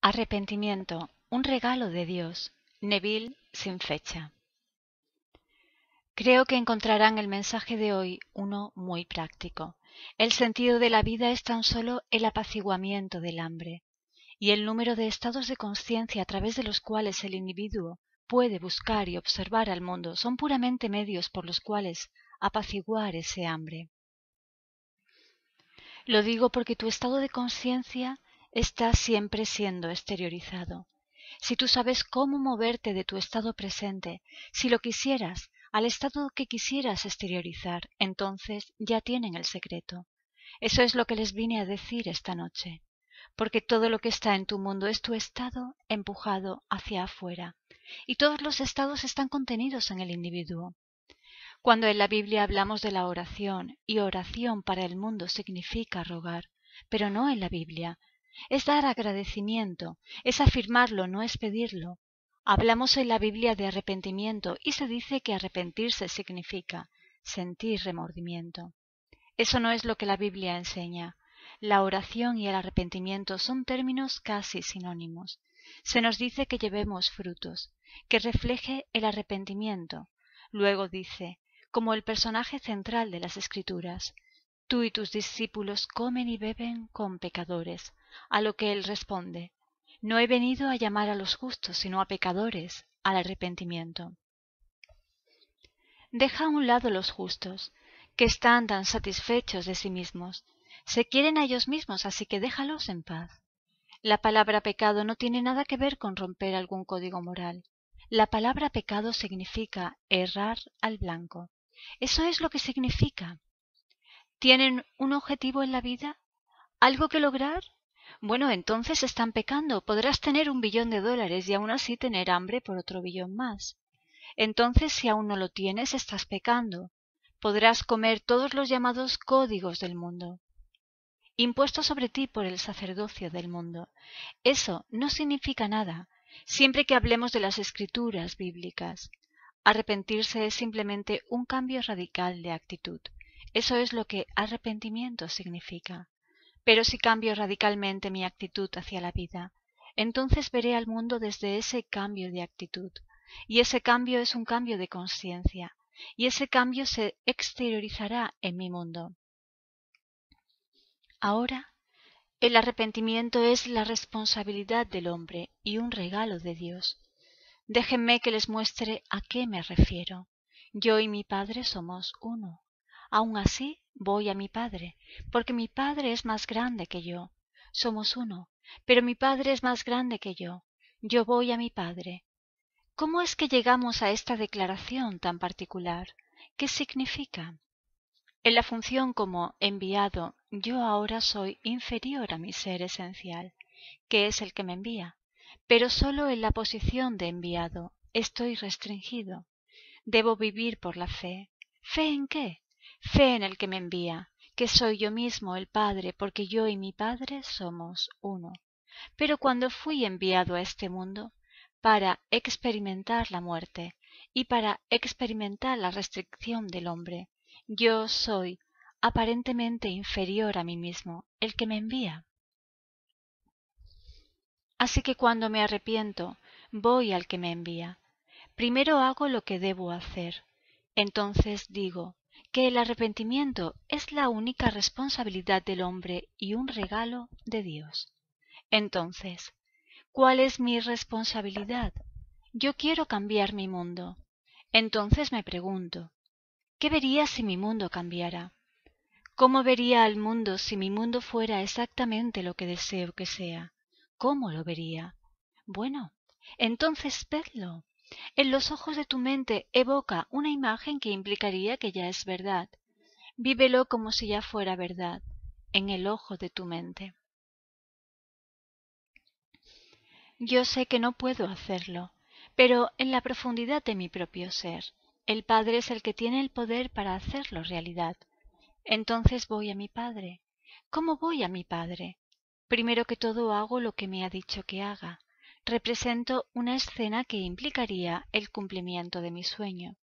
Arrepentimiento, un regalo de Dios. Neville, sin fecha. Creo que encontrarán el mensaje de hoy uno muy práctico. El sentido de la vida es tan solo el apaciguamiento del hambre, y el número de estados de conciencia a través de los cuales el individuo puede buscar y observar al mundo son puramente medios por los cuales apaciguar ese hambre. Lo digo porque tu estado de conciencia está siempre siendo exteriorizado. Si tú sabes cómo moverte de tu estado presente, si lo quisieras, al estado que quisieras exteriorizar, entonces ya tienen el secreto. Eso es lo que les vine a decir esta noche, porque todo lo que está en tu mundo es tu estado empujado hacia afuera, y todos los estados están contenidos en el individuo. Cuando en la Biblia hablamos de la oración, y oración para el mundo significa rogar, pero no en la Biblia, es dar agradecimiento, es afirmarlo, no es pedirlo. Hablamos en la Biblia de arrepentimiento y se dice que arrepentirse significa sentir remordimiento. Eso no es lo que la Biblia enseña. La oración y el arrepentimiento son términos casi sinónimos. Se nos dice que llevemos frutos, que refleje el arrepentimiento. Luego dice, como el personaje central de las Escrituras, tú y tus discípulos comen y beben con pecadores, a lo que él responde, no he venido a llamar a los justos, sino a pecadores, al arrepentimiento. Deja a un lado los justos, que están tan satisfechos de sí mismos, se quieren a ellos mismos, así que déjalos en paz. La palabra pecado no tiene nada que ver con romper algún código moral. La palabra pecado significa errar al blanco. Eso es lo que significa. ¿Tienen un objetivo en la vida? ¿Algo que lograr? Bueno, entonces están pecando. Podrás tener $1.000.000.000 y aún así tener hambre por otro billón más. Entonces, si aún no lo tienes, estás pecando. Podrás comer todos los llamados códigos del mundo, impuestos sobre ti por el sacerdocio del mundo. Eso no significa nada, siempre que hablemos de las escrituras bíblicas. Arrepentirse es simplemente un cambio radical de actitud. Eso es lo que arrepentimiento significa. Pero si cambio radicalmente mi actitud hacia la vida, entonces veré al mundo desde ese cambio de actitud. Y ese cambio es un cambio de conciencia, y ese cambio se exteriorizará en mi mundo. Ahora, el arrepentimiento es la responsabilidad del hombre y un regalo de Dios. Déjenme que les muestre a qué me refiero. Yo y mi Padre somos uno. Aun así, voy a mi Padre, porque mi Padre es más grande que yo. Somos uno, pero mi Padre es más grande que yo. Yo voy a mi Padre. ¿Cómo es que llegamos a esta declaración tan particular? ¿Qué significa? En la función como enviado, yo ahora soy inferior a mi ser esencial, que es el que me envía, pero solo en la posición de enviado estoy restringido. Debo vivir por la fe. ¿Fe en qué? Fe en el que me envía, que soy yo mismo el Padre, porque yo y mi Padre somos uno. Pero cuando fui enviado a este mundo, para experimentar la muerte y para experimentar la restricción del hombre, yo soy aparentemente inferior a mí mismo, el que me envía. Así que cuando me arrepiento, voy al que me envía. Primero hago lo que debo hacer. Entonces digo que el arrepentimiento es la única responsabilidad del hombre y un regalo de Dios. Entonces, ¿cuál es mi responsabilidad? Yo quiero cambiar mi mundo. Entonces me pregunto, ¿qué vería si mi mundo cambiara? ¿Cómo vería al mundo si mi mundo fuera exactamente lo que deseo que sea? ¿Cómo lo vería? Bueno, entonces vedlo. En los ojos de tu mente evoca una imagen que implicaría que ya es verdad. Vívelo como si ya fuera verdad, en el ojo de tu mente. Yo sé que no puedo hacerlo, pero en la profundidad de mi propio ser, el Padre es el que tiene el poder para hacerlo realidad. Entonces voy a mi Padre. ¿Cómo voy a mi Padre? Primero que todo hago lo que me ha dicho que haga. Represento una escena que implicaría el cumplimiento de mi sueño.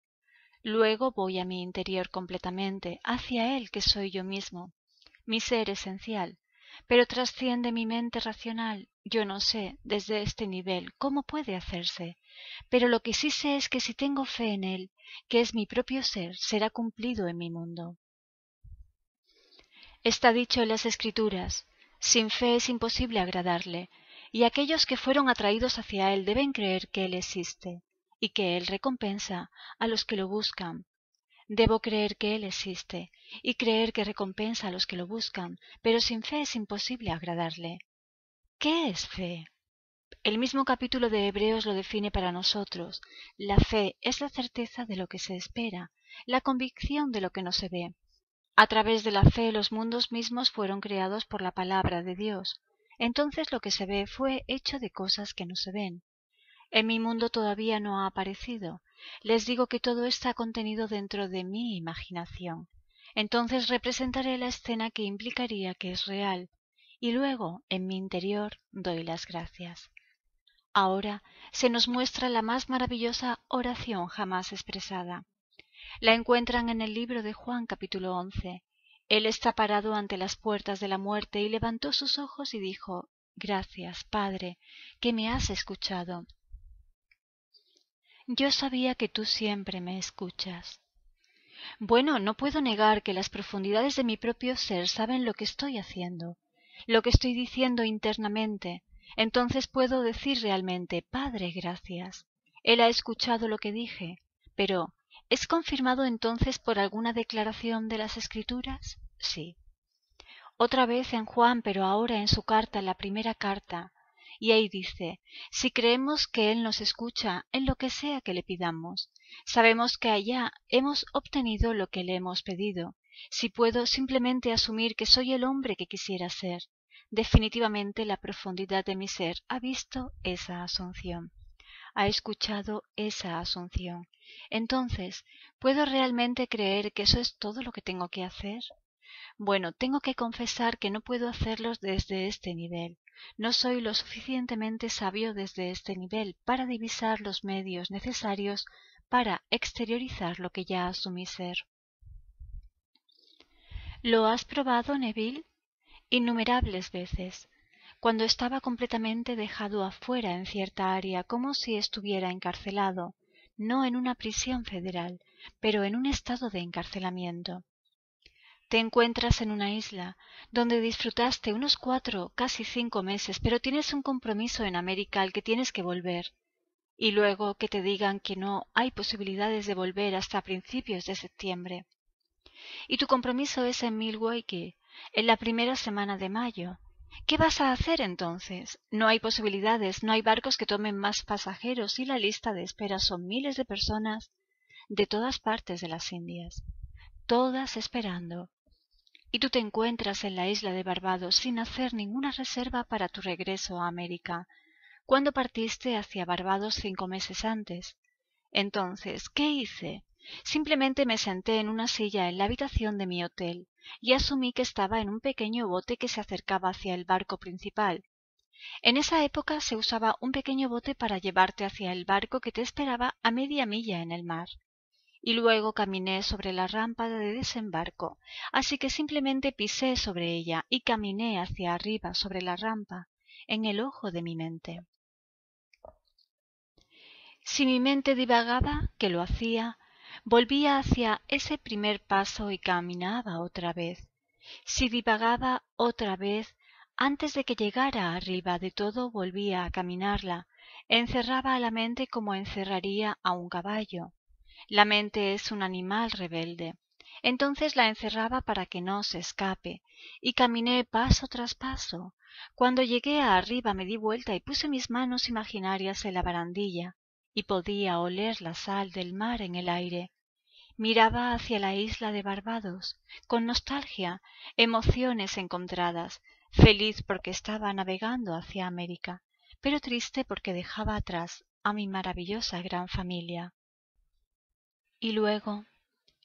Luego voy a mi interior completamente, hacia Él que soy yo mismo, mi ser esencial. pero trasciende mi mente racional. Yo no sé, desde este nivel, cómo puede hacerse, pero lo que sí sé es que si tengo fe en él, que es mi propio ser, será cumplido en mi mundo. Está dicho en las Escrituras: sin fe es imposible agradarle, y aquellos que fueron atraídos hacia él deben creer que él existe, y que él recompensa a los que lo buscan. Debo creer que él existe, y creer que recompensa a los que lo buscan, pero sin fe es imposible agradarle. ¿Qué es fe? El mismo capítulo de Hebreos lo define para nosotros. La fe es la certeza de lo que se espera, la convicción de lo que no se ve. A través de la fe los mundos mismos fueron creados por la palabra de Dios. Entonces lo que se ve fue hecho de cosas que no se ven. En mi mundo todavía no ha aparecido. Les digo que todo está contenido dentro de mi imaginación. Entonces representaré la escena que implicaría que es real, y luego, en mi interior, doy las gracias. Ahora se nos muestra la más maravillosa oración jamás expresada. La encuentran en el libro de Juan capítulo 11. Él está parado ante las puertas de la muerte y levantó sus ojos y dijo: Gracias, Padre, que me has escuchado. Yo sabía que tú siempre me escuchas. Bueno, no puedo negar que las profundidades de mi propio ser saben lo que estoy haciendo, lo que estoy diciendo internamente. Entonces puedo decir realmente: Padre, gracias. Él ha escuchado lo que dije, pero ¿es confirmado entonces por alguna declaración de las Escrituras? Sí. Otra vez en Juan, pero ahora en su carta, la primera carta. Y ahí dice: si creemos que Él nos escucha en lo que sea que le pidamos, sabemos que allá hemos obtenido lo que le hemos pedido. Si puedo simplemente asumir que soy el hombre que quisiera ser, definitivamente la profundidad de mi ser ha visto esa asunción, ha escuchado esa asunción. Entonces, ¿puedo realmente creer que eso es todo lo que tengo que hacer? Bueno, tengo que confesar que no puedo hacerlos desde este nivel. No soy lo suficientemente sabio desde este nivel para divisar los medios necesarios para exteriorizar lo que ya asumí ser. ¿Lo has probado, Neville? Innumerables veces, cuando estaba completamente dejado afuera en cierta área, como si estuviera encarcelado, no en una prisión federal, pero en un estado de encarcelamiento. Te encuentras en una isla donde disfrutaste unos 4, casi 5 meses, pero tienes un compromiso en América al que tienes que volver, y luego que te digan que no hay posibilidades de volver hasta principios de septiembre. Y tu compromiso es en Milwaukee, en la primera semana de mayo. ¿Qué vas a hacer entonces? No hay posibilidades, no hay barcos que tomen más pasajeros y la lista de espera son miles de personas de todas partes de las Indias, todas esperando. Y tú te encuentras en la isla de Barbados sin hacer ninguna reserva para tu regreso a América, cuando partiste hacia Barbados 5 meses antes. Entonces, ¿qué hice? Simplemente me senté en una silla en la habitación de mi hotel y asumí que estaba en un pequeño bote que se acercaba hacia el barco principal. En esa época se usaba un pequeño bote para llevarte hacia el barco que te esperaba a media milla en el mar. Y luego caminé sobre la rampa de desembarco, así que simplemente pisé sobre ella y caminé hacia arriba sobre la rampa, en el ojo de mi mente. Si mi mente divagaba, que lo hacía, volvía hacia ese primer paso y caminaba otra vez. Si divagaba otra vez, antes de que llegara arriba de todo volvía a caminarla, encerraba a la mente como encerraría a un caballo. La mente es un animal rebelde. Entonces la encerraba para que no se escape, y caminé paso tras paso. Cuando llegué a arriba me di vuelta y puse mis manos imaginarias en la barandilla, y podía oler la sal del mar en el aire. Miraba hacia la isla de Barbados, con nostalgia, emociones encontradas, feliz porque estaba navegando hacia América, pero triste porque dejaba atrás a mi maravillosa gran familia. Y luego,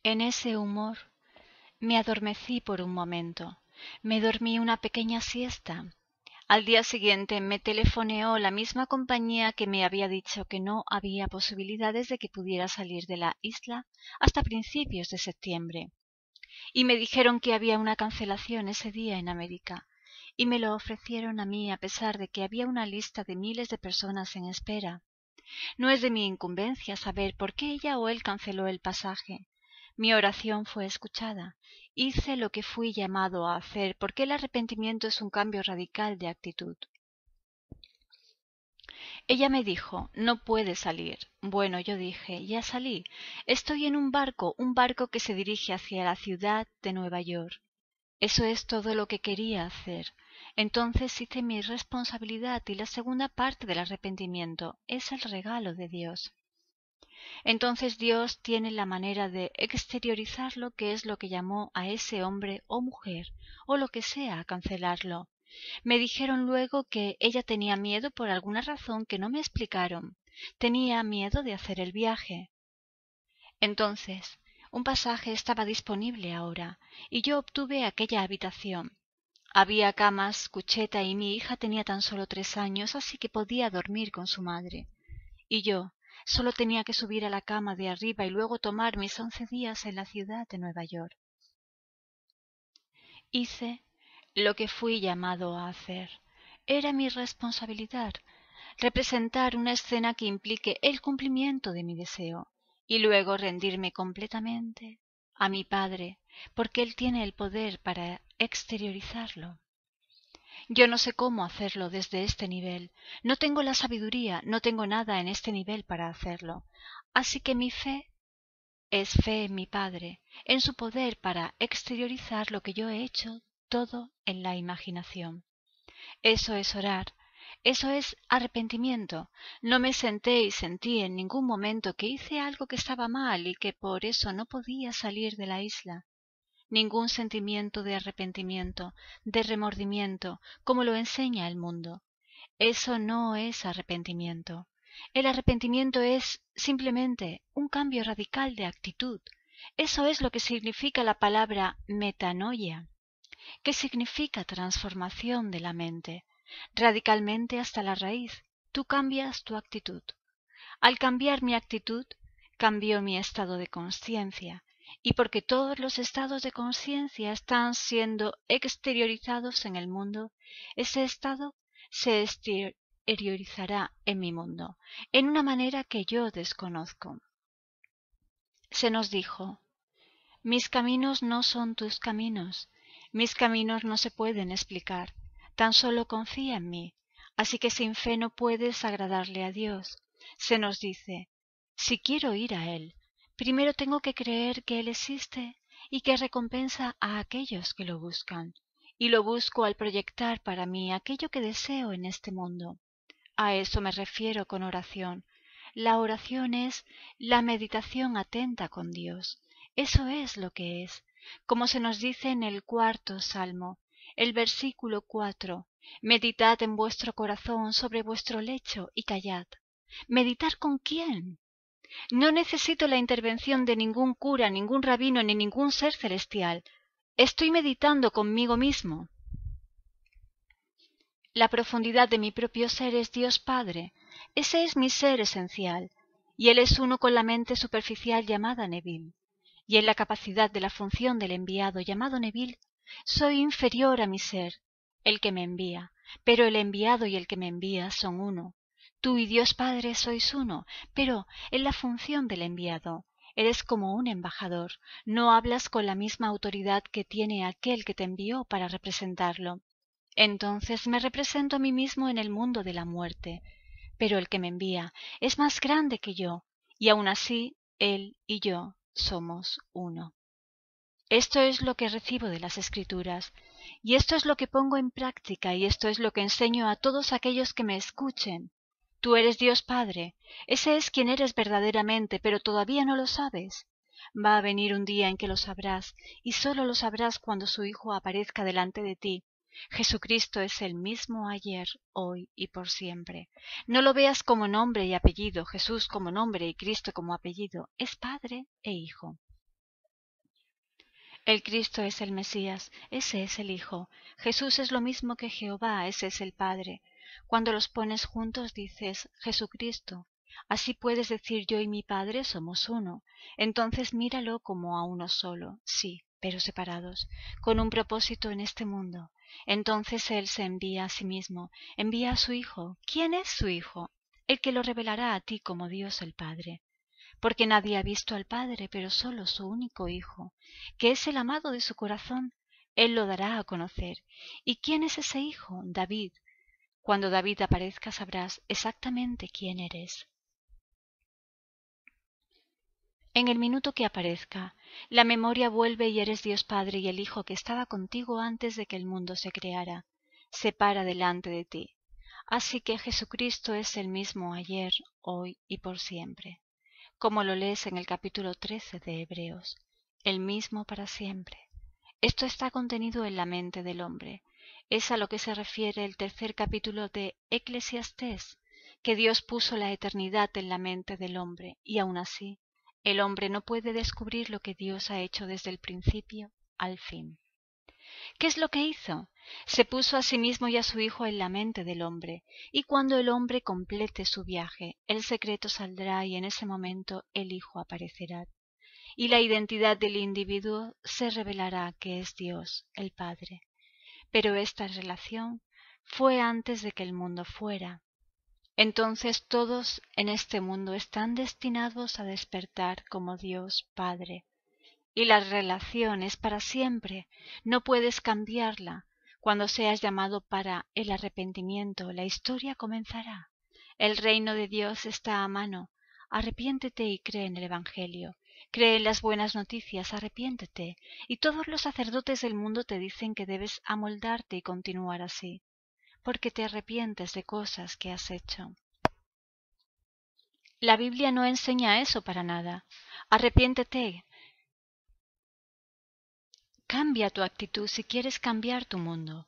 en ese humor, me adormecí por un momento. Me dormí una pequeña siesta. Al día siguiente me telefoneó la misma compañía que me había dicho que no había posibilidades de que pudiera salir de la isla hasta principios de septiembre. Y me dijeron que había una cancelación ese día en América y me lo ofrecieron a mí a pesar de que había una lista de miles de personas en espera. No es de mi incumbencia saber por qué ella o él canceló el pasaje. Mi oración fue escuchada. Hice lo que fui llamado a hacer, porque el arrepentimiento es un cambio radical de actitud. Ella me dijo, no puedes salir. Bueno, yo dije, ya salí. Estoy en un barco que se dirige hacia la ciudad de Nueva York. Eso es todo lo que quería hacer. Entonces hice mi responsabilidad y la segunda parte del arrepentimiento es el regalo de Dios. Entonces Dios tiene la manera de exteriorizarlo, que es lo que llamó a ese hombre o mujer, o lo que sea, a cancelarlo. Me dijeron luego que ella tenía miedo por alguna razón que no me explicaron. Tenía miedo de hacer el viaje. Entonces, un pasaje estaba disponible ahora, y yo obtuve aquella habitación. Había camas, cucheta, y mi hija tenía tan solo 3 años, así que podía dormir con su madre. Y yo solo tenía que subir a la cama de arriba y luego tomar mis 11 días en la ciudad de Nueva York. Hice lo que fui llamado a hacer. Era mi responsabilidad representar una escena que implique el cumplimiento de mi deseo y luego rendirme completamente a mi Padre, porque Él tiene el poder para exteriorizarlo. Yo no sé cómo hacerlo desde este nivel, no tengo la sabiduría, no tengo nada en este nivel para hacerlo. Así que mi fe es fe en mi Padre, en su poder para exteriorizar lo que yo he hecho todo en la imaginación. Eso es orar, eso es arrepentimiento. No me senté y sentí en ningún momento que hice algo que estaba mal y que por eso no podía salir de la isla. Ningún sentimiento de arrepentimiento, de remordimiento, como lo enseña el mundo. Eso no es arrepentimiento. El arrepentimiento es simplemente un cambio radical de actitud. Eso es lo que significa la palabra metanoia, que significa transformación de la mente, radicalmente hasta la raíz. Tú cambias tu actitud. Al cambiar mi actitud, cambió mi estado de conciencia, y porque todos los estados de conciencia están siendo exteriorizados en el mundo, ese estado se exteriorizará en mi mundo, en una manera que yo desconozco. Se nos dijo, mis caminos no son tus caminos, mis caminos no se pueden explicar, tan solo confía en mí, así que sin fe no puedes agradarle a Dios. Se nos dice, si quiero ir a Él, primero tengo que creer que Él existe y que recompensa a aquellos que lo buscan, y lo busco al proyectar para mí aquello que deseo en este mundo. A eso me refiero con oración. La oración es la meditación atenta con Dios. Eso es lo que es, como se nos dice en el 4.º Salmo, el versículo 4, meditad en vuestro corazón sobre vuestro lecho y callad. ¿Meditar con quién? No necesito la intervención de ningún cura, ningún rabino ni ningún ser celestial. Estoy meditando conmigo mismo. La profundidad de mi propio ser es Dios Padre. Ese es mi ser esencial, y Él es uno con la mente superficial llamada Neville. Y en la capacidad de la función del enviado llamado Neville, soy inferior a mi ser, el que me envía, pero el enviado y el que me envía son uno. Tú y Dios Padre sois uno, pero en la función del enviado eres como un embajador, no hablas con la misma autoridad que tiene aquel que te envió para representarlo. Entonces me represento a mí mismo en el mundo de la muerte, pero el que me envía es más grande que yo, y aun así él y yo somos uno. Esto es lo que recibo de las Escrituras, y esto es lo que pongo en práctica, y esto es lo que enseño a todos aquellos que me escuchen. Tú eres Dios Padre, ese es quien eres verdaderamente, pero todavía no lo sabes. Va a venir un día en que lo sabrás, y sólo lo sabrás cuando su Hijo aparezca delante de ti. Jesucristo es el mismo ayer, hoy y por siempre. No lo veas como nombre y apellido, Jesús como nombre y Cristo como apellido, es Padre e Hijo. El Cristo es el Mesías, ese es el Hijo. Jesús es lo mismo que Jehová, ese es el Padre. Cuando los pones juntos dices Jesucristo. Así puedes decir yo y mi Padre somos uno. Entonces míralo como a uno solo, sí, pero separados, con un propósito en este mundo. Entonces Él se envía a sí mismo, envía a su Hijo. ¿Quién es su Hijo? El que lo revelará a ti como Dios el Padre. Porque nadie ha visto al Padre, pero solo su único Hijo, que es el amado de su corazón. Él lo dará a conocer. ¿Y quién es ese Hijo? David. Cuando David aparezca sabrás exactamente quién eres. En el minuto que aparezca, la memoria vuelve y eres Dios Padre y el Hijo que estaba contigo antes de que el mundo se creara, se para delante de ti. Así que Jesucristo es el mismo ayer, hoy y por siempre, como lo lees en el capítulo 13 de Hebreos, el mismo para siempre. Esto está contenido en la mente del hombre. Es a lo que se refiere el tercer capítulo de Eclesiastés, que Dios puso la eternidad en la mente del hombre, y aun así, el hombre no puede descubrir lo que Dios ha hecho desde el principio al fin. ¿Qué es lo que hizo? Se puso a sí mismo y a su Hijo en la mente del hombre, y cuando el hombre complete su viaje, el secreto saldrá y en ese momento el Hijo aparecerá. Y la identidad del individuo se revelará que es Dios, el Padre. Pero esta relación fue antes de que el mundo fuera. Entonces todos en este mundo están destinados a despertar como Dios Padre. Y la relación es para siempre, no puedes cambiarla. Cuando seas llamado para el arrepentimiento, la historia comenzará. El reino de Dios está a mano. Arrepiéntete y cree en el Evangelio. Cree en las buenas noticias, arrepiéntete. Y todos los sacerdotes del mundo te dicen que debes amoldarte y continuar así, porque te arrepientes de cosas que has hecho. La Biblia no enseña eso para nada. Arrepiéntete. Cambia tu actitud si quieres cambiar tu mundo.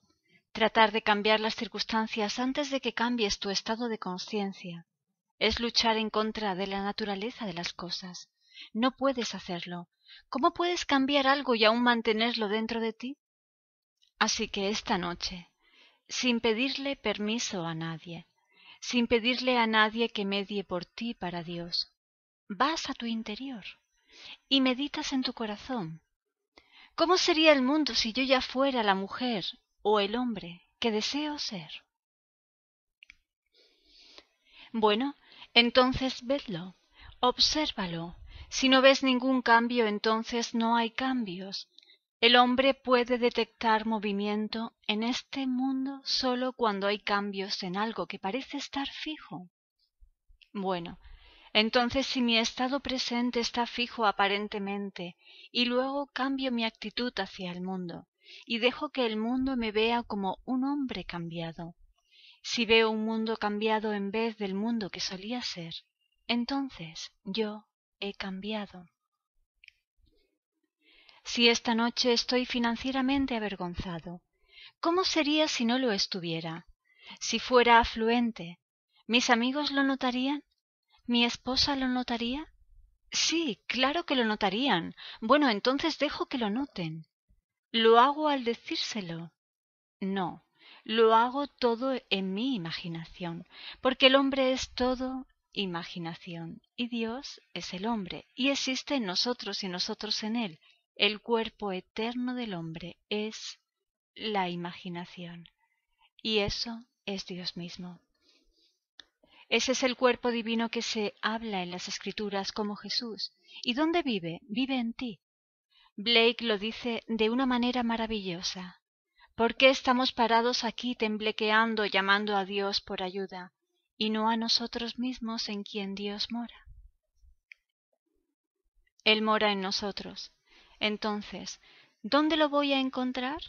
Tratar de cambiar las circunstancias antes de que cambies tu estado de conciencia es luchar en contra de la naturaleza de las cosas. No puedes hacerlo. ¿Cómo puedes cambiar algo y aún mantenerlo dentro de ti? Así que esta noche, sin pedirle permiso a nadie, sin pedirle a nadie que medie por ti para Dios, vas a tu interior y meditas en tu corazón. ¿Cómo sería el mundo si yo ya fuera la mujer o el hombre que deseo ser? Bueno, entonces vedlo, obsérvalo. Si no ves ningún cambio, entonces no hay cambios. El hombre puede detectar movimiento en este mundo solo cuando hay cambios en algo que parece estar fijo. Bueno, entonces si mi estado presente está fijo aparentemente y luego cambio mi actitud hacia el mundo y dejo que el mundo me vea como un hombre cambiado, si veo un mundo cambiado en vez del mundo que solía ser, entonces yo he cambiado. Si esta noche estoy financieramente avergonzado, ¿cómo sería si no lo estuviera? Si fuera afluente, ¿mis amigos lo notarían? ¿Mi esposa lo notaría? Sí, claro que lo notarían. Bueno, entonces dejo que lo noten. ¿Lo hago al decírselo? No, lo hago todo en mi imaginación, porque el hombre es todo imaginación, y Dios es el hombre, y existe en nosotros y nosotros en él. El cuerpo eterno del hombre es la imaginación, y eso es Dios mismo. Ese es el cuerpo divino que se habla en las Escrituras como Jesús. ¿Y dónde vive? Vive en ti. Blake lo dice de una manera maravillosa. ¿Por qué estamos parados aquí temblequeando, llamando a Dios por ayuda, y no a nosotros mismos en quien Dios mora? Él mora en nosotros. Entonces, ¿dónde lo voy a encontrar?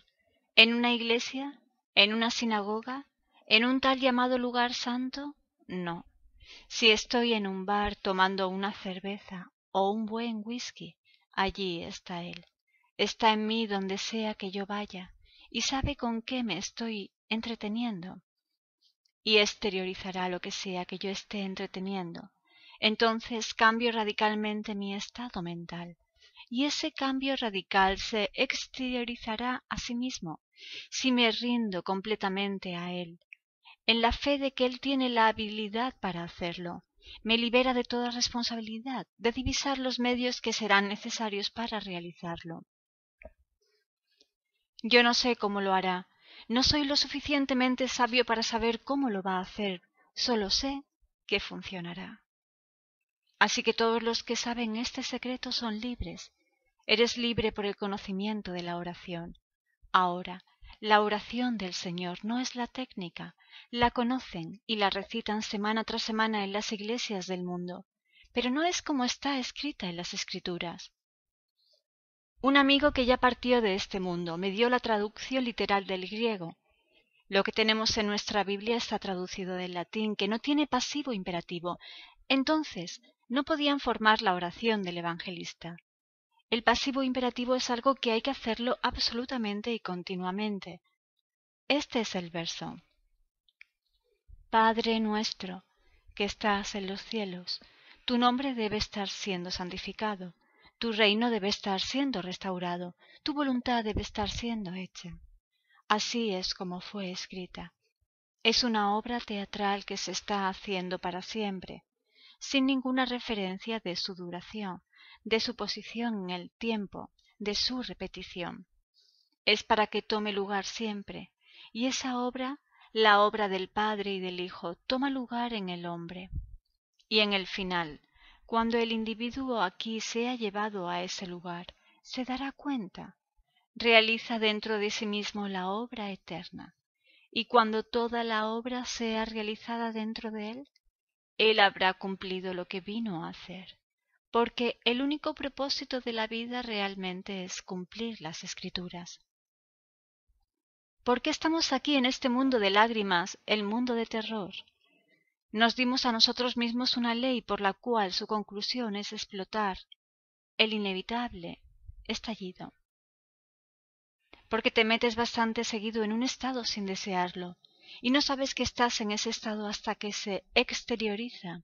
¿En una iglesia? ¿En una sinagoga? ¿En un tal llamado lugar santo? No. Si estoy en un bar tomando una cerveza o un buen whisky, allí está Él. Está en mí donde sea que yo vaya, y sabe con qué me estoy entreteniendo, y exteriorizará lo que sea que yo esté entreteniendo. Entonces cambio radicalmente mi estado mental, y ese cambio radical se exteriorizará a sí mismo, si me rindo completamente a Él, en la fe de que Él tiene la habilidad para hacerlo. Me libera de toda responsabilidad, de divisar los medios que serán necesarios para realizarlo. Yo no sé cómo lo hará, No soy lo suficientemente sabio para saber cómo lo va a hacer, solo sé que funcionará. Así que todos los que saben este secreto son libres. Eres libre por el conocimiento de la oración. Ahora, la oración del Señor no es la técnica, la conocen y la recitan semana tras semana en las iglesias del mundo, pero no es como está escrita en las Escrituras. Un amigo que ya partió de este mundo me dio la traducción literal del griego. Lo que tenemos en nuestra Biblia está traducido del latín, que no tiene pasivo imperativo. Entonces, no podían formar la oración del evangelista. El pasivo imperativo es algo que hay que hacerlo absolutamente y continuamente. Este es el verso. Padre nuestro, que estás en los cielos, tu nombre debe estar siendo santificado, tu reino debe estar siendo restaurado, tu voluntad debe estar siendo hecha. Así es como fue escrita. Es una obra teatral que se está haciendo para siempre, sin ninguna referencia de su duración, de su posición en el tiempo, de su repetición. Es para que tome lugar siempre, y esa obra, la obra del Padre y del Hijo, toma lugar en el hombre. Y en el final, cuando el individuo aquí sea llevado a ese lugar, se dará cuenta, realiza dentro de sí mismo la obra eterna. Y cuando toda la obra sea realizada dentro de él habrá cumplido lo que vino a hacer, porque el único propósito de la vida realmente es cumplir las Escrituras. ¿Por qué estamos aquí en este mundo de lágrimas, el mundo de terror? Nos dimos a nosotros mismos una ley por la cual su conclusión es explotar el inevitable estallido. Porque te metes bastante seguido en un estado sin desearlo, y no sabes que estás en ese estado hasta que se exterioriza,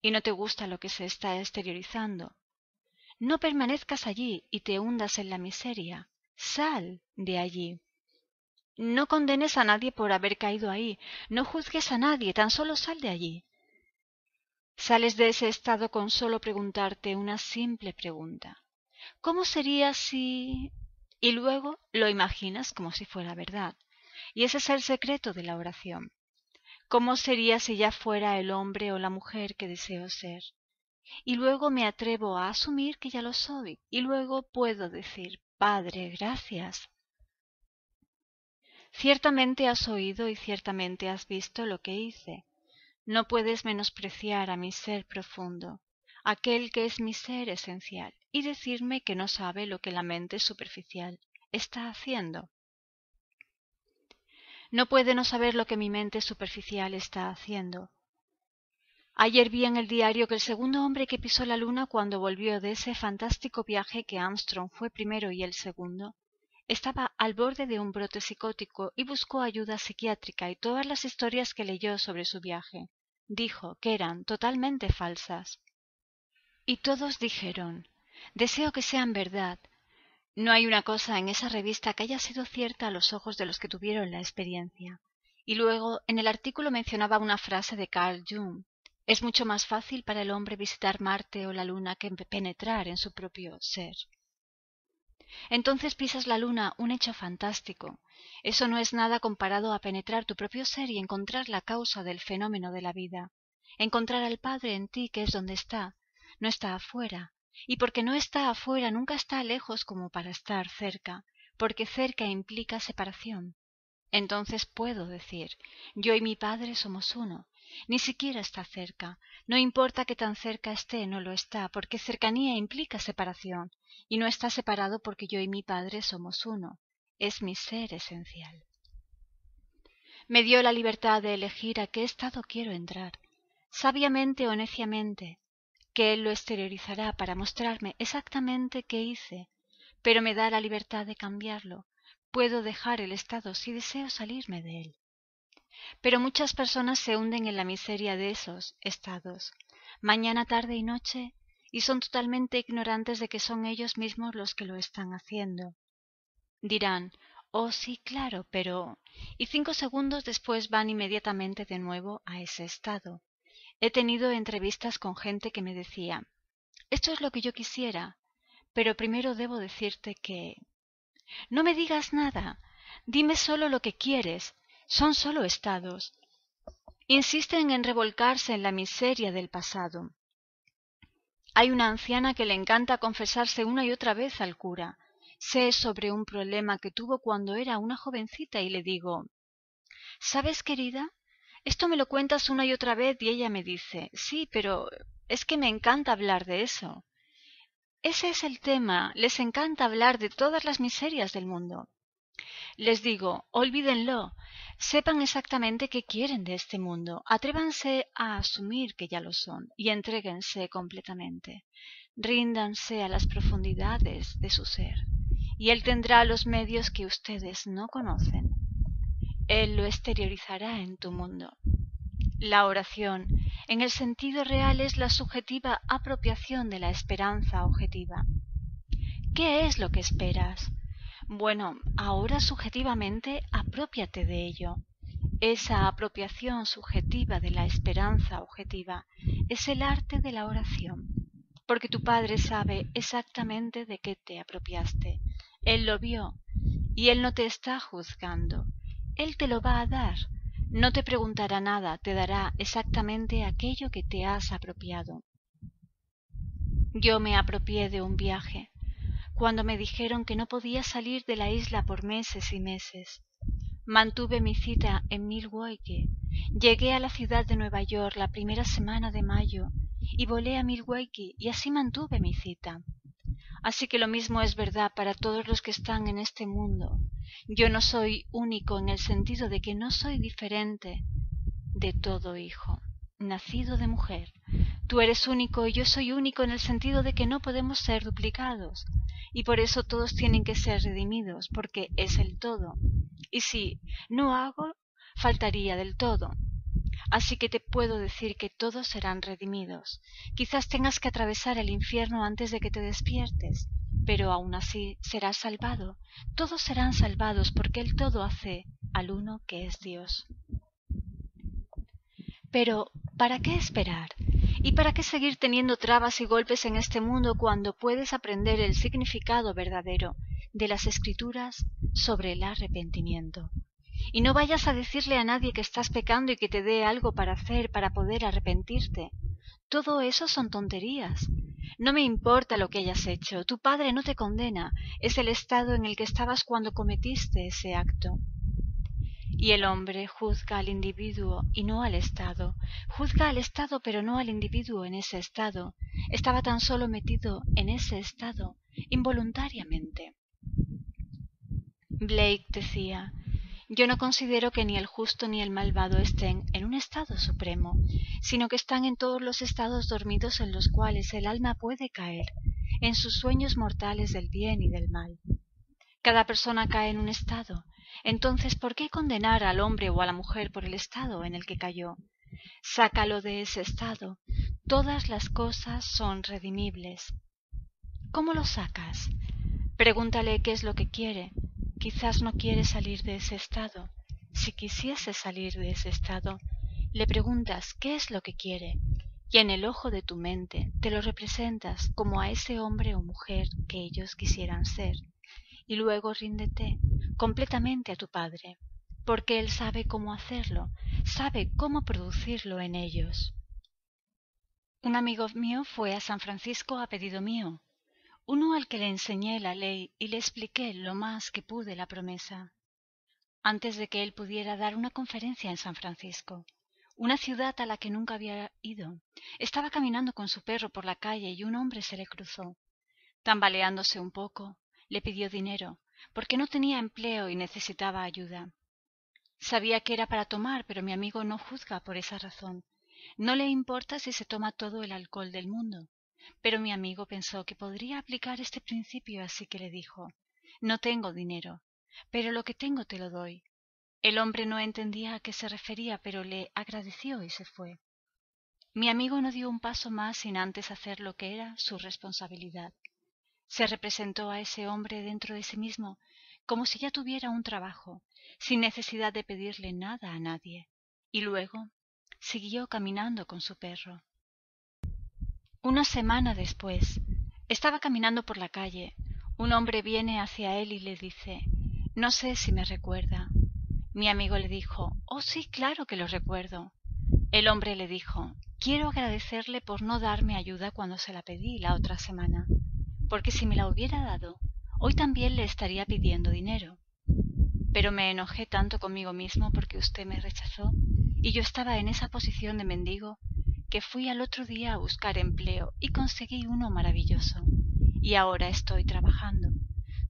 y no te gusta lo que se está exteriorizando. No permanezcas allí y te hundas en la miseria. Sal de allí. No condenes a nadie por haber caído ahí. No juzgues a nadie, tan solo sal de allí. Sales de ese estado con solo preguntarte una simple pregunta. ¿Cómo sería si...? Y luego lo imaginas como si fuera verdad. Y ese es el secreto de la oración. ¿Cómo sería si ya fuera el hombre o la mujer que deseo ser? Y luego me atrevo a asumir que ya lo soy. Y luego puedo decir, Padre, gracias. Ciertamente has oído y ciertamente has visto lo que hice. No puedes menospreciar a mi ser profundo, aquel que es mi ser esencial, y decirme que no sabe lo que la mente superficial está haciendo. No puede no saber lo que mi mente superficial está haciendo. Ayer vi en el diario que el segundo hombre que pisó la luna cuando volvió de ese fantástico viaje que Armstrong fue primero y él segundo, estaba al borde de un brote psicótico y buscó ayuda psiquiátrica, y todas las historias que leyó sobre su viaje dijo que eran totalmente falsas. Y todos dijeron, deseo que sean verdad. No hay una cosa en esa revista que haya sido cierta a los ojos de los que tuvieron la experiencia. Y luego en el artículo mencionaba una frase de Carl Jung. Es mucho más fácil para el hombre visitar Marte o la Luna que penetrar en su propio ser. Entonces pisas la Luna, un hecho fantástico. Eso no es nada comparado a penetrar tu propio ser y encontrar la causa del fenómeno de la vida. Encontrar al Padre en ti, que es donde está. No está afuera. Y porque no está afuera, nunca está lejos como para estar cerca, porque cerca implica separación. Entonces puedo decir, yo y mi Padre somos uno. Ni siquiera está cerca. No importa que tan cerca esté, no lo está, porque cercanía implica separación, y no está separado porque yo y mi Padre somos uno. Es mi ser esencial. Me dio la libertad de elegir a qué estado quiero entrar, sabiamente o neciamente, que Él lo exteriorizará para mostrarme exactamente qué hice, pero me da la libertad de cambiarlo. Puedo dejar el estado si deseo salirme de él. Pero muchas personas se hunden en la miseria de esos estados, mañana, tarde y noche, y son totalmente ignorantes de que son ellos mismos los que lo están haciendo. Dirán, oh sí, claro, pero... y 5 segundos después van inmediatamente de nuevo a ese estado. He tenido entrevistas con gente que me decía, esto es lo que yo quisiera, pero primero debo decirte que... No me digas nada. Dime solo lo que quieres. Son solo estados. Insisten en revolcarse en la miseria del pasado. Hay una anciana que le encanta confesarse una y otra vez al cura. Sé sobre un problema que tuvo cuando era una jovencita y le digo: ¿sabes, querida? Esto me lo cuentas una y otra vez y ella me dice: sí, pero es que me encanta hablar de eso. Ese es el tema, les encanta hablar de todas las miserias del mundo. Les digo: olvídenlo, sepan exactamente qué quieren de este mundo, atrévanse a asumir que ya lo son y entréguense completamente. Ríndanse a las profundidades de su ser, y él tendrá los medios que ustedes no conocen. Él lo exteriorizará en tu mundo. La oración, en el sentido real, es la subjetiva apropiación de la esperanza objetiva. ¿Qué es lo que esperas? Bueno, ahora subjetivamente aprópiate de ello. Esa apropiación subjetiva de la esperanza objetiva es el arte de la oración, porque tu Padre sabe exactamente de qué te apropiaste. Él lo vio y Él no te está juzgando. Él te lo va a dar. No te preguntará nada, te dará exactamente aquello que te has apropiado. Yo me apropié de un viaje, cuando me dijeron que no podía salir de la isla por meses y meses. Mantuve mi cita en Milwaukee. Llegué a la ciudad de Nueva York la primera semana de mayo y volé a Milwaukee y así mantuve mi cita. Así que lo mismo es verdad para todos los que están en este mundo. Yo no soy único en el sentido de que no soy diferente de todo hijo nacido de mujer. Tú eres único y yo soy único en el sentido de que no podemos ser duplicados, y por eso todos tienen que ser redimidos, porque es el todo. Y si no hago, faltaría del todo. Así que te puedo decir que todos serán redimidos. Quizás tengas que atravesar el infierno antes de que te despiertes, pero aún así serás salvado. Todos serán salvados porque el todo hace al uno que es Dios. Pero, ¿para qué esperar? ¿Y para qué seguir teniendo trabas y golpes en este mundo cuando puedes aprender el significado verdadero de las Escrituras sobre el arrepentimiento? Y no vayas a decirle a nadie que estás pecando y que te dé algo para hacer para poder arrepentirte. Todo eso son tonterías. No me importa lo que hayas hecho. Tu Padre no te condena. Es el estado en el que estabas cuando cometiste ese acto. Y el hombre juzga al individuo y no al estado. Juzga al estado pero no al individuo en ese estado. Estaba tan solo metido en ese estado involuntariamente. Blake decía: yo no considero que ni el justo ni el malvado estén en un estado supremo, sino que están en todos los estados dormidos en los cuales el alma puede caer, en sus sueños mortales del bien y del mal. Cada persona cae en un estado. Entonces, ¿por qué condenar al hombre o a la mujer por el estado en el que cayó? Sácalo de ese estado. Todas las cosas son redimibles. ¿Cómo lo sacas? Pregúntale qué es lo que quiere. Quizás no quiere salir de ese estado. Si quisiese salir de ese estado, le preguntas qué es lo que quiere, y en el ojo de tu mente te lo representas como a ese hombre o mujer que ellos quisieran ser. Y luego ríndete completamente a tu Padre, porque Él sabe cómo hacerlo, sabe cómo producirlo en ellos. Un amigo mío fue a San Francisco a pedido mío, uno al que le enseñé la ley y le expliqué lo más que pude la promesa, antes de que él pudiera dar una conferencia en San Francisco, una ciudad a la que nunca había ido. Estaba caminando con su perro por la calle y un hombre se le cruzó. Tambaleándose un poco, le pidió dinero, porque no tenía empleo y necesitaba ayuda. Sabía que era para tomar, pero mi amigo no juzga por esa razón. No le importa si se toma todo el alcohol del mundo. Pero mi amigo pensó que podría aplicar este principio, así que le dijo: no tengo dinero, pero lo que tengo te lo doy. El hombre no entendía a qué se refería, pero le agradeció y se fue. Mi amigo no dio un paso más sin antes hacer lo que era su responsabilidad. Se representó a ese hombre dentro de sí mismo como si ya tuviera un trabajo, sin necesidad de pedirle nada a nadie, y luego siguió caminando con su perro. Una semana después, estaba caminando por la calle. Un hombre viene hacia él y le dice: No sé si me recuerda. Mi amigo le dijo: Oh, sí, claro que lo recuerdo. El hombre le dijo: Quiero agradecerle por no darme ayuda cuando se la pedí la otra semana, porque si me la hubiera dado, hoy también le estaría pidiendo dinero. Pero me enojé tanto conmigo mismo porque usted me rechazó y yo estaba en esa posición de mendigo que fui al otro día a buscar empleo y conseguí uno maravilloso. Y ahora estoy trabajando.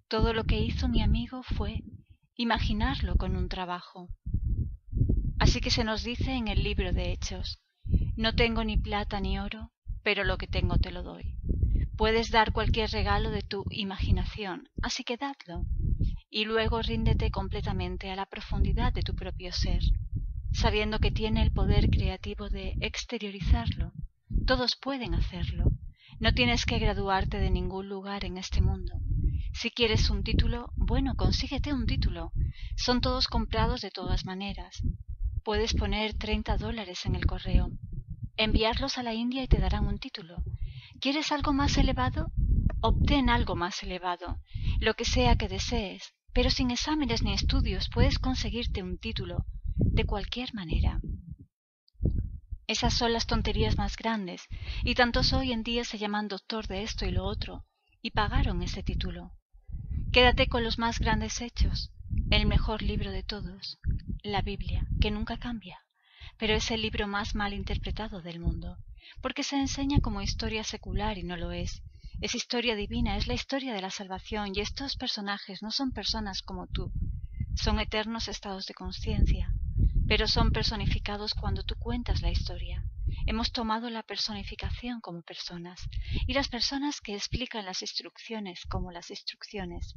Todo lo que hizo mi amigo fue imaginarlo con un trabajo. Así que se nos dice en el libro de Hechos: No tengo ni plata ni oro, pero lo que tengo te lo doy. Puedes dar cualquier regalo de tu imaginación, así que dadlo. Y luego ríndete completamente a la profundidad de tu propio ser, sabiendo que tiene el poder creativo de exteriorizarlo. Todos pueden hacerlo. No tienes que graduarte de ningún lugar en este mundo. Si quieres un título, bueno, consíguete un título. Son todos comprados de todas maneras. Puedes poner $30 en el correo, enviarlos a la India y te darán un título. ¿Quieres algo más elevado? Obtén algo más elevado, lo que sea que desees, pero sin exámenes ni estudios puedes conseguirte un título de cualquier manera. Esas son las tonterías más grandes, y tantos hoy en día se llaman doctor de esto y lo otro, y pagaron ese título. Quédate con los más grandes hechos, el mejor libro de todos, la Biblia, que nunca cambia, pero es el libro más mal interpretado del mundo, porque se enseña como historia secular y no lo es. Es historia divina, es la historia de la salvación, y estos personajes no son personas como tú, son eternos estados de conciencia, pero son personificados cuando tú cuentas la historia. Hemos tomado la personificación como personas, y las personas que explican las instrucciones como las instrucciones.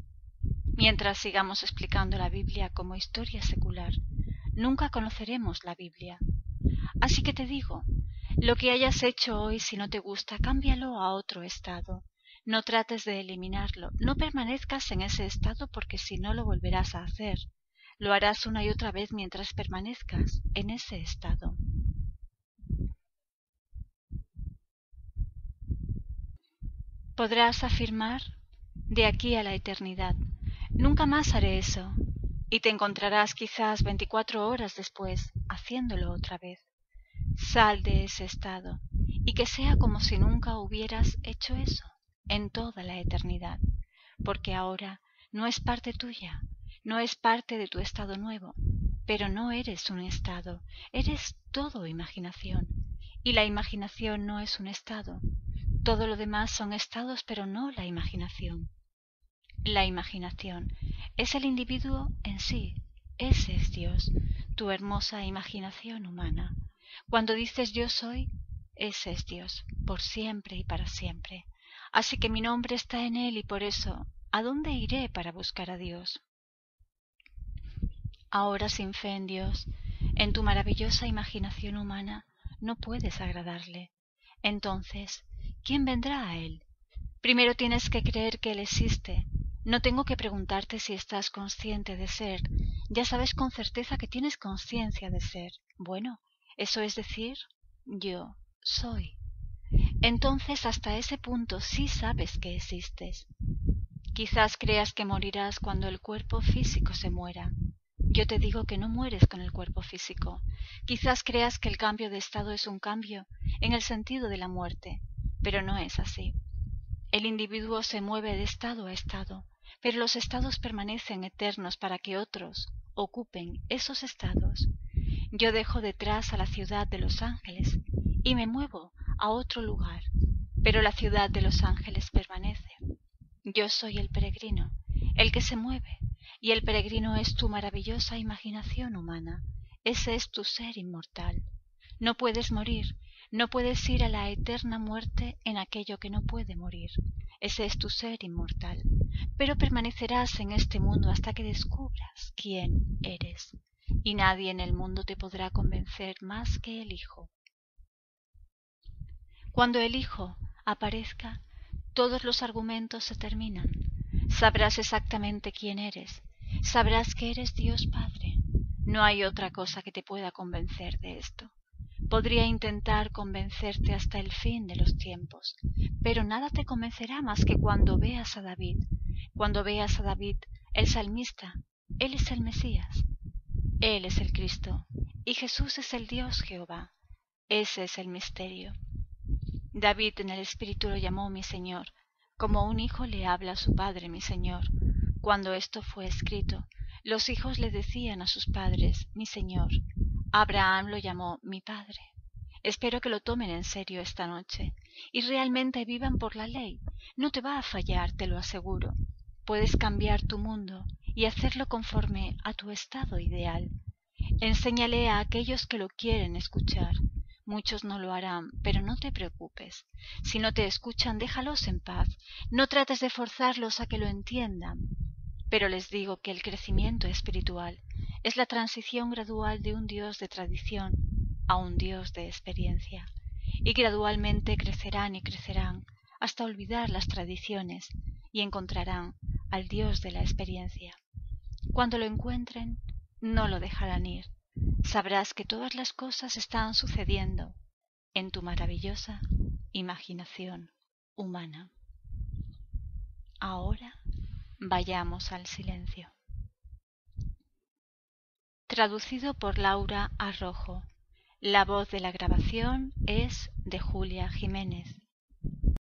Mientras sigamos explicando la Biblia como historia secular, nunca conoceremos la Biblia. Así que te digo, lo que hayas hecho hoy, si no te gusta, cámbialo a otro estado. No trates de eliminarlo, no permanezcas en ese estado porque si no lo volverás a hacer. Lo harás una y otra vez mientras permanezcas en ese estado. Podrás afirmar: de aquí a la eternidad, nunca más haré eso, y te encontrarás quizás 24 horas después haciéndolo otra vez. Sal de ese estado, y que sea como si nunca hubieras hecho eso en toda la eternidad, porque ahora no es parte tuya, no es parte de tu estado nuevo, pero no eres un estado, eres todo imaginación, y la imaginación no es un estado. Todo lo demás son estados, pero no la imaginación. La imaginación es el individuo en sí, ese es Dios, tu hermosa imaginación humana. Cuando dices yo soy, ese es Dios, por siempre y para siempre. Así que mi nombre está en él y por eso, ¿a dónde iré para buscar a Dios? Ahora, sin fe en Dios, en tu maravillosa imaginación humana, no puedes agradarle. Entonces, ¿quién vendrá a él? Primero tienes que creer que él existe. No tengo que preguntarte si estás consciente de ser. Ya sabes con certeza que tienes conciencia de ser. Bueno, eso es decir, yo soy. Entonces hasta ese punto sí sabes que existes. Quizás creas que morirás cuando el cuerpo físico se muera. Yo te digo que no mueres con el cuerpo físico. Quizás creas que el cambio de estado es un cambio en el sentido de la muerte, pero no es así. El individuo se mueve de estado a estado, pero los estados permanecen eternos para que otros ocupen esos estados. Yo dejo detrás a la ciudad de Los Ángeles y me muevo a otro lugar, pero la ciudad de Los Ángeles permanece. Yo soy el peregrino, el que se mueve, y el peregrino es tu maravillosa imaginación humana. Ese es tu ser inmortal. No puedes morir, no puedes ir a la eterna muerte en aquello que no puede morir. Ese es tu ser inmortal. Pero permanecerás en este mundo hasta que descubras quién eres. Y nadie en el mundo te podrá convencer más que el Hijo. Cuando el Hijo aparezca, todos los argumentos se terminan. Sabrás exactamente quién eres. Sabrás que eres Dios Padre. No hay otra cosa que te pueda convencer de esto. Podría intentar convencerte hasta el fin de los tiempos, pero nada te convencerá más que cuando veas a David. Cuando veas a David, el salmista, Él es el Mesías, Él es el Cristo, y Jesús es el Dios Jehová. Ese es el misterio. David en el Espíritu lo llamó mi Señor, como un hijo le habla a su padre mi Señor. Cuando esto fue escrito, los hijos le decían a sus padres mi Señor. Abraham lo llamó mi Padre. Espero que lo tomen en serio esta noche y realmente vivan por la ley. No te va a fallar, te lo aseguro. Puedes cambiar tu mundo y hacerlo conforme a tu estado ideal. Enséñale a aquellos que lo quieren escuchar. Muchos no lo harán, pero no te preocupes. Si no te escuchan, déjalos en paz. No trates de forzarlos a que lo entiendan. Pero les digo que el crecimiento espiritual es la transición gradual de un Dios de tradición a un Dios de experiencia. Y gradualmente crecerán y crecerán hasta olvidar las tradiciones y encontrarán al Dios de la experiencia. Cuando lo encuentren, no lo dejarán ir. Sabrás que todas las cosas están sucediendo en tu maravillosa imaginación humana. Ahora vayamos al silencio. Traducido por Laura Arrojo. La voz de la grabación es de Julia Jiménez.